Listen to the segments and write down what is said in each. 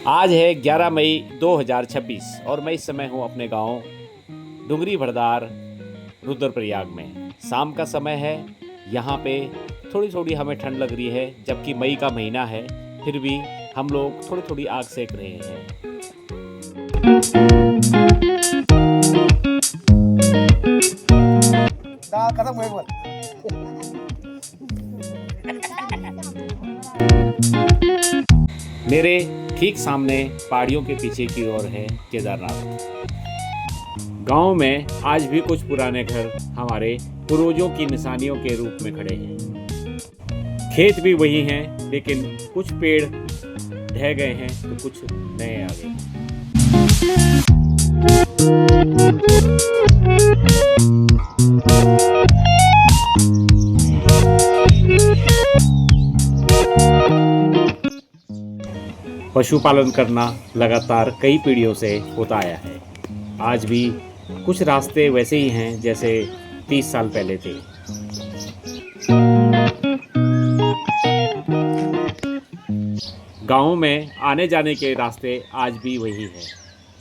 आज है 11 मई 2026 और मैं इस समय हूँ अपने गांव डुंगरी भरदार रुद्रप्रयाग में। शाम का समय है। यहाँ पे थोड़ी थोड़ी हमें ठंड लग रही है, जबकि मई का महीना है। फिर भी हम लोग थोड़ी थोड़ी आग सेक रहे हैं। मेरे ठीक सामने पहाड़ियों के पीछे की ओर है केदारनाथ। गांव में आज भी कुछ पुराने घर हमारे पूर्वजों की निशानियों के रूप में खड़े हैं। खेत भी वही हैं, लेकिन कुछ पेड़ ढह गए हैं तो कुछ नए आ गए हैं। पशुपालन करना लगातार कई पीढ़ियों से होता आया है। आज भी कुछ रास्ते वैसे ही हैं जैसे 30 साल पहले थे। गाँव में आने जाने के रास्ते आज भी वही हैं,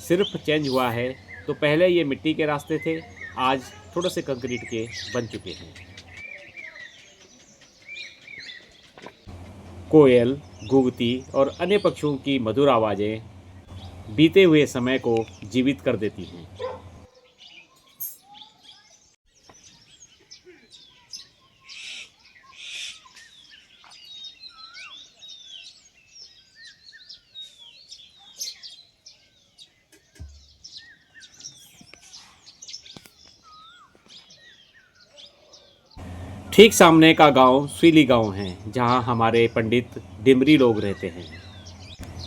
सिर्फ चेंज हुआ है। तो पहले ये मिट्टी के रास्ते थे, आज थोड़े से कंक्रीट के बन चुके हैं। कोयल, घुघती और अन्य पक्षियों की मधुर आवाज़ें बीते हुए समय को जीवित कर देती हैं। ठीक सामने का गांव स्वीली गांव है, जहां हमारे पंडित डिमरी लोग रहते हैं।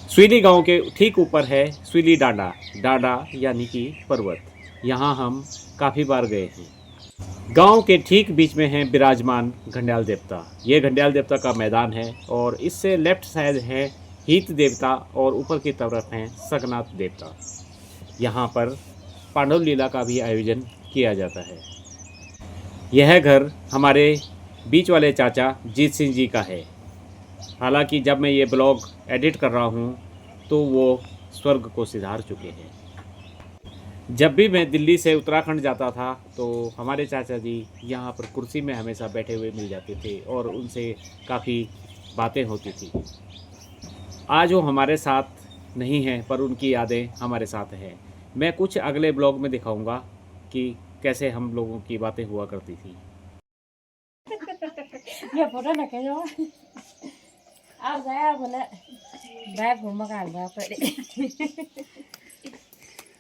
स्वीली गांव के ठीक ऊपर है स्वीली डांडा, डांडा यानी कि पर्वत। यहां हम काफ़ी बार गए हैं। गांव के ठीक बीच में है विराजमान घंडियाल देवता। ये घंडियाल देवता का मैदान है और इससे लेफ्ट साइड है हीत देवता और ऊपर की तरफ है सकनाथ देवता। यहाँ पर पांडव लीला का भी आयोजन किया जाता है। यह घर हमारे बीच वाले चाचा जीत सिंह जी का है। हालांकि जब मैं ये ब्लॉग एडिट कर रहा हूँ तो वो स्वर्ग को सिधार चुके हैं। जब भी मैं दिल्ली से उत्तराखंड जाता था तो हमारे चाचा जी यहाँ पर कुर्सी में हमेशा बैठे हुए मिल जाते थे और उनसे काफ़ी बातें होती थी। आज वो हमारे साथ नहीं हैं, पर उनकी यादें हमारे साथ हैं। मैं कुछ अगले ब्लॉग में दिखाऊंगा कि कैसे हम लोगों की बातें हुआ करती थी।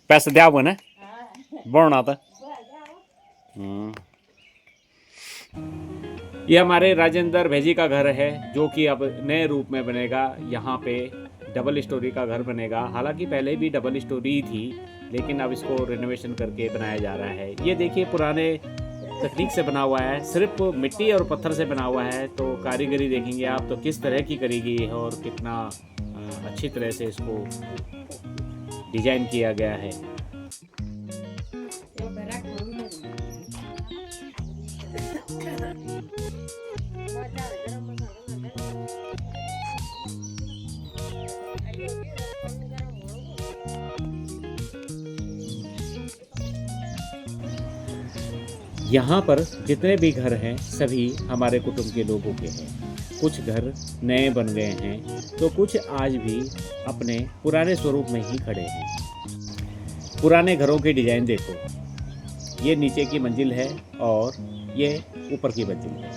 पैसे दिया हुआ ना बोलना था। ये हमारे राजेंद्र भैजी का घर है, जो कि अब नए रूप में बनेगा। यहाँ पे डबल स्टोरी का घर बनेगा। हालांकि पहले भी डबल स्टोरी थी, लेकिन अब इसको रिनोवेशन करके बनाया जा रहा है। ये देखिए पुराने तकनीक से बना हुआ है, सिर्फ मिट्टी और पत्थर से बना हुआ है। तो कारीगरी देखेंगे आप तो किस तरह की करी गई है और कितना अच्छी तरह से इसको डिजाइन किया गया है। यहाँ पर जितने भी घर हैं सभी हमारे कुटुंब के लोगों के हैं। कुछ घर नए बन गए हैं तो कुछ आज भी अपने पुराने स्वरूप में ही खड़े हैं। पुराने घरों की डिज़ाइन देखो, ये नीचे की मंजिल है और ये ऊपर की मंजिल है।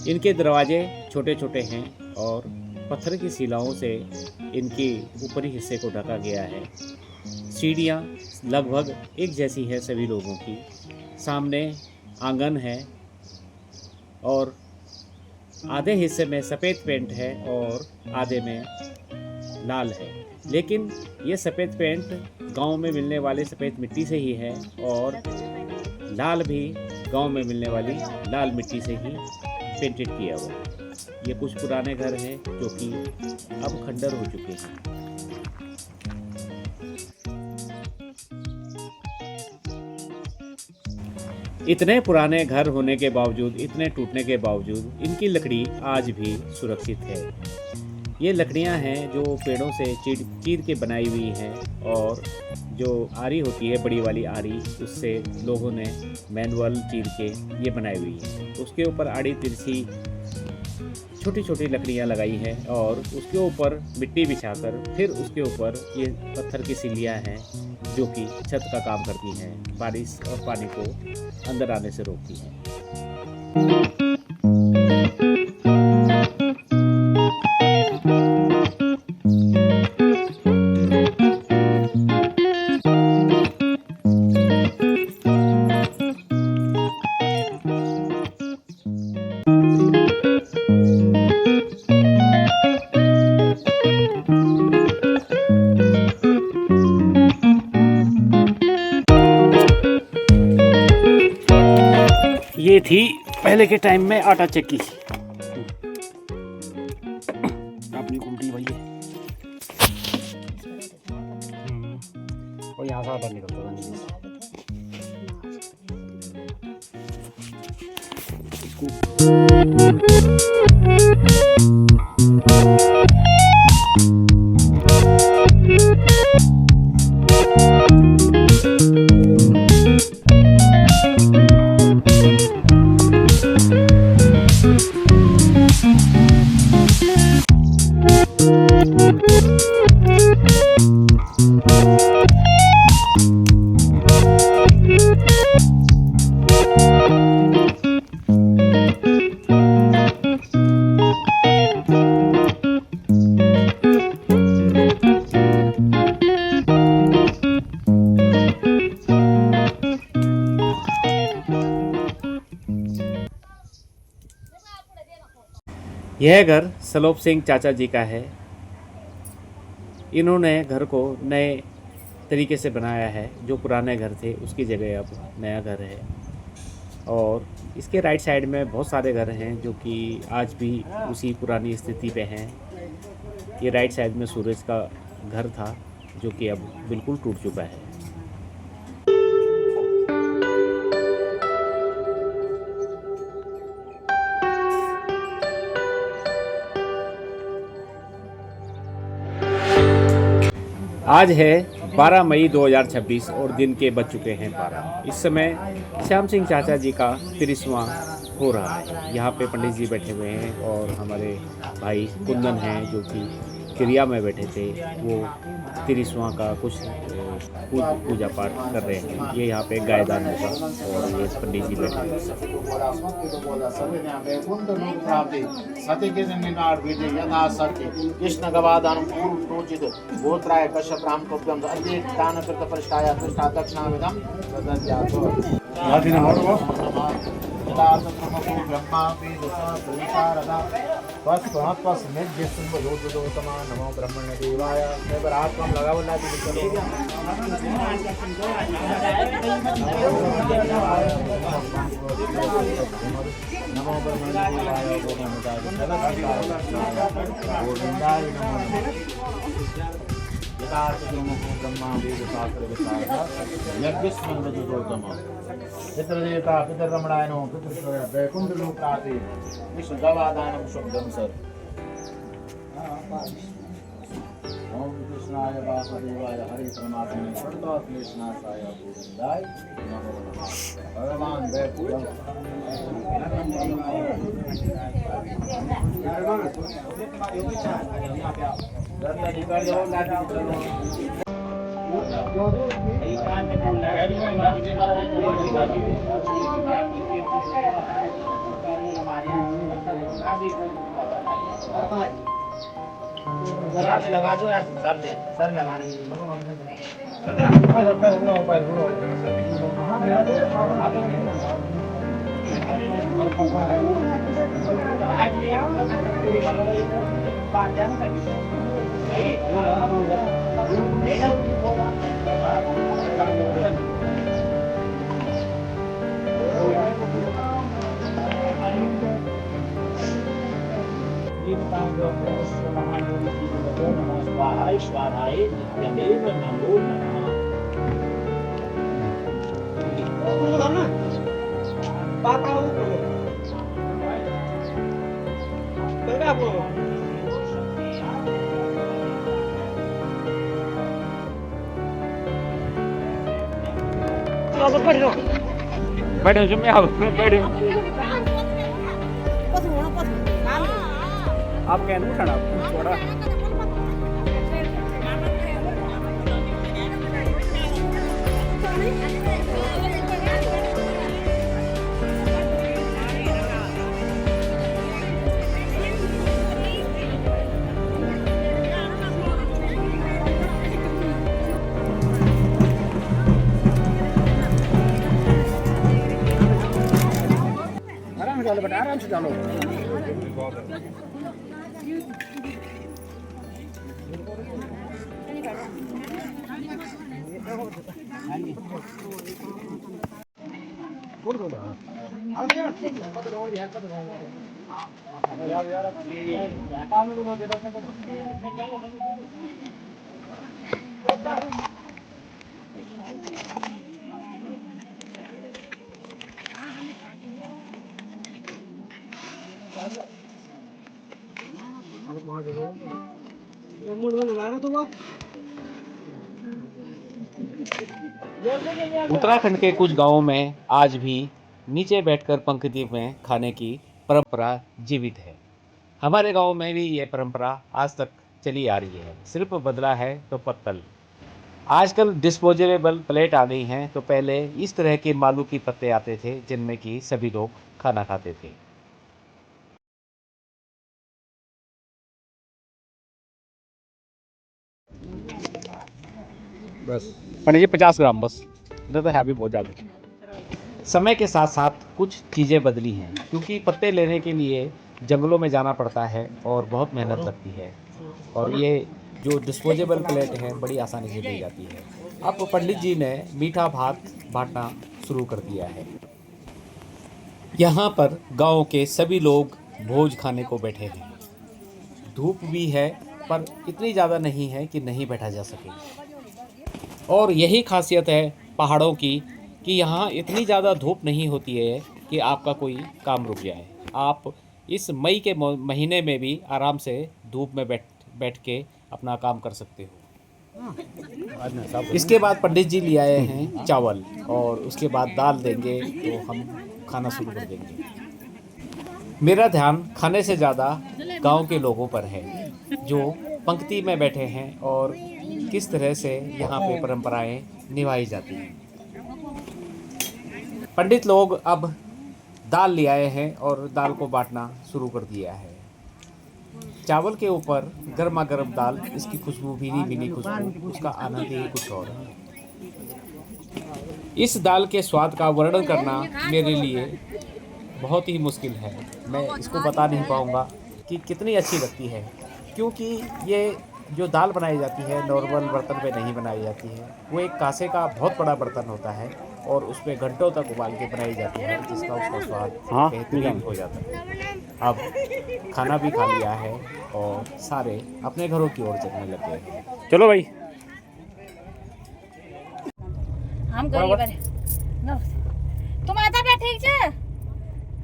इनके दरवाजे छोटे छोटे हैं और पत्थर की शिलाओं से इनकी ऊपरी हिस्से को ढका गया है। सीढ़ियाँ लगभग एक जैसी है सभी लोगों की। सामने आंगन है और आधे हिस्से में सफ़ेद पेंट है और आधे में लाल है। लेकिन ये सफ़ेद पेंट गांव में मिलने वाले सफ़ेद मिट्टी से ही है और लाल भी गांव में मिलने वाली लाल मिट्टी से ही पेंटेड किया हुआ है। ये कुछ पुराने घर हैं जो कि अब खंडर हो चुके हैं। इतने पुराने घर होने के बावजूद, इतने टूटने के बावजूद इनकी लकड़ी आज भी सुरक्षित है। ये लकड़ियां हैं जो पेड़ों से चीर के बनाई हुई हैं, और जो आरी होती है बड़ी वाली आरी, उससे लोगों ने मैनुअल चीर के ये बनाई हुई है। उसके ऊपर आड़ी तिरछी छोटी छोटी लकड़ियां लगाई हैं और उसके ऊपर मिट्टी बिछाकर फिर उसके ऊपर ये पत्थर की सिल्लियां हैं जो कि छत का काम करती हैं, बारिश और पानी को अंदर आने से रोकती हैं। ये थी पहले के टाइम में आटा चक्की। अपनी घूमती वही है, और यहाँ से आटा निकलता था नहीं। यह घर सलोप सिंह चाचा जी का है। इन्होंने घर को नए तरीके से बनाया है, जो पुराने घर थे उसकी जगह अब नया घर है। और इसके राइट साइड में बहुत सारे घर हैं जो कि आज भी उसी पुरानी स्थिति पे हैं। ये राइट साइड में सूरज का घर था जो कि अब बिल्कुल टूट चुका है। आज है 12 मई 2026 और दिन के बज चुके हैं 12। इस समय श्याम सिंह चाचा जी का 30वां हो रहा है। यहाँ पे पंडित जी बैठे हुए हैं और हमारे भाई कुंदन हैं जो कि क्रिया में बैठे थे, वो 30वां का कुछ पूजा पाठ कर रहे हैं। ये यहाँ पे गायदान होगा और ये पंडित जी बैठे हैं। कृष्ण गवादान पूर्वोचित गोत्राय कश्यप राम कब्दम अद्यतान कृत परिष्ठाय कृष्णा दक्षिणाविदम तदज्ञातो ब्रह्मा नमो ब्रह्मण्य देवाय आत्मा लगा बोला नमो ब्रह्मण्य देवाय गोविंदाय ब्रह्मा वेद शास्त्र पितृदेवता पितृरमणायनो पितृ वैकुंठ लोकाते विष्णु गवादानम शुभम सर। ओम कृष्णाय वासुदेवाय हरे परमात्मने प्रणतोक्लेशनाशाय गोविंदाय नमो नमः। भगवान वैकुंठ लगा दो यार, सर लगा स्वाहाय नित्यमेव नमो नमः। बैठो जो मैं आओ बैठो आप कहना उठाना थोड़ा आराम से डालो उत्तराखंड के कुछ गांवों में आज भी नीचे बैठकर पंक्ति में खाने की परंपरा जीवित है। हमारे गांव में भी ये परंपरा आज तक चली आ रही है, सिर्फ बदला है तो पत्तल। आजकल डिस्पोजेबल प्लेट आ गई हैं, तो पहले इस तरह के मालू की पत्ते आते थे जिनमें कि सभी लोग खाना खाते थे। बस पंडित जी 50 ग्राम बस, इधर तो है भी बहुत ज़्यादा। समय के साथ साथ कुछ चीज़ें बदली हैं, क्योंकि पत्ते लेने के लिए जंगलों में जाना पड़ता है और बहुत मेहनत लगती है, और ये जो डिस्पोजेबल प्लेट है बड़ी आसानी से दी जाती है। अब पंडित जी ने मीठा भात बांटना शुरू कर दिया है। यहाँ पर गांव के सभी लोग भोज खाने को बैठे हैं। धूप भी है, पर इतनी ज़्यादा नहीं है कि नहीं बैठा जा सके। और यही खासियत है पहाड़ों की कि यहाँ इतनी ज़्यादा धूप नहीं होती है कि आपका कोई काम रुक जाए। आप इस मई के महीने में भी आराम से धूप में बैठ के अपना काम कर सकते हो। इसके बाद पंडित जी ले आए हैं चावल, और उसके बाद दाल देंगे तो हम खाना शुरू कर देंगे। मेरा ध्यान खाने से ज़्यादा गांव के लोगों पर है, जो पंक्ति में बैठे हैं और किस तरह से यहाँ पे परंपराएं निभाई जाती हैं। पंडित लोग अब दाल ले आए हैं और दाल को बांटना शुरू कर दिया है। चावल के ऊपर गर्मा गर्म दाल, इसकी खुशबू, भीनी भीनी खुशबू, उसका आनंद ही कुछ और है। इस दाल के स्वाद का वर्णन करना मेरे लिए बहुत ही मुश्किल है। मैं इसको बता नहीं पाऊँगा कि कितनी अच्छी लगती है, क्योंकि ये जो दाल बनाई जाती है नॉर्मल बर्तन पे नहीं बनाई जाती है। वो एक कांसे का बहुत बड़ा बर्तन होता है और उसमें घंटों तक उबाल के बनाई जाती है, जिसका उसका स्वाद बेहतरीन हो जाता है। अब खाना भी खा लिया है और सारे अपने घरों की ओर चलने लगे हैं। चलो भाई, हम गरीब है। तुम्हारा तबियत ठीक छे?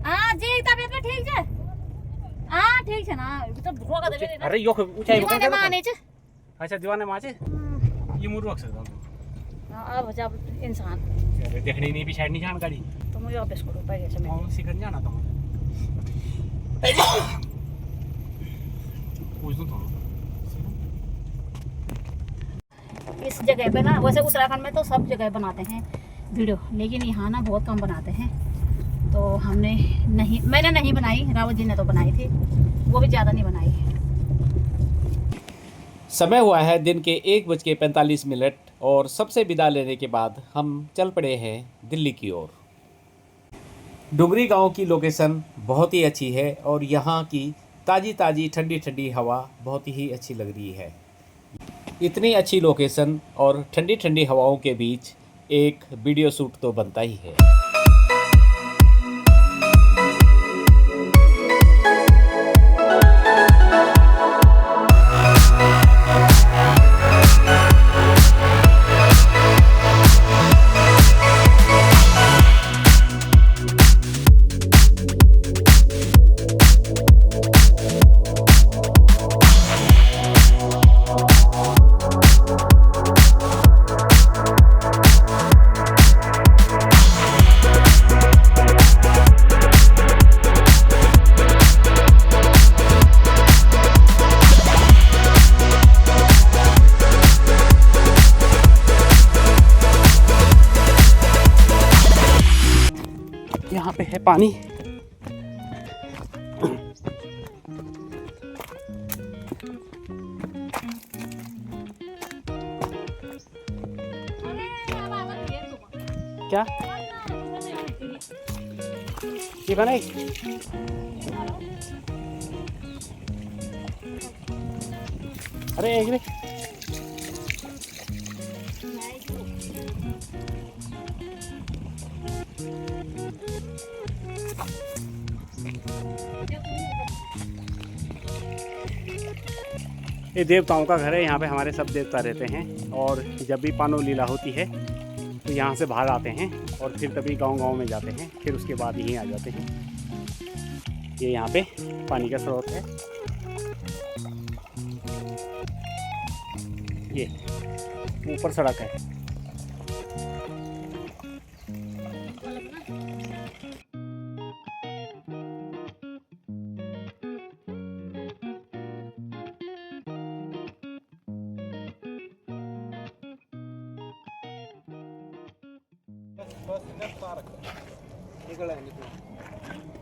हां जी, तबियत में ठीक छे। हां ठीक छे ना, तो भूख दे दे। अरे यो ऊंचाई दीवाने माने छे। अच्छा दीवाने माने ये मुंह रख सकता हूं। अब जब इंसान देखनी नहीं पिछाड़ नहीं जानकारी तो मुझे ऑफिस को रुपए कैसे मैं सीखने जाना था। पूछ दो थोड़ा इस जगह पे ना, वैसे उत्तराखंड में तो सब जगह बनाते हैं वीडियो, लेकिन यहाँ ना बहुत कम बनाते हैं। तो मैंने नहीं बनाई, रावत जी ने तो बनाई थी, वो भी ज़्यादा नहीं बनाई। समय हुआ है दिन के 1:45 और सबसे विदा लेने के बाद हम चल पड़े हैं दिल्ली की ओर। डुगरी गांव की लोकेशन बहुत ही अच्छी है और यहाँ की ताज़ी ताज़ी ठंडी ठंडी हवा बहुत ही अच्छी लग रही है। इतनी अच्छी लोकेशन और ठंडी ठंडी हवाओं के बीच एक वीडियो शूट तो बनता ही है। पानी। क्या ये बनाई? अरे एक मिनट, ये देवताओं का घर है। यहाँ पे हमारे सब देवता रहते हैं और जब भी पानो लीला होती है तो यहाँ से बाहर आते हैं और फिर तभी गांव-गांव में जाते हैं, फिर उसके बाद यहीं आ जाते हैं। ये यहाँ पे पानी का स्रोत है। ये ऊपर सड़क है। बस निकला है, निकला।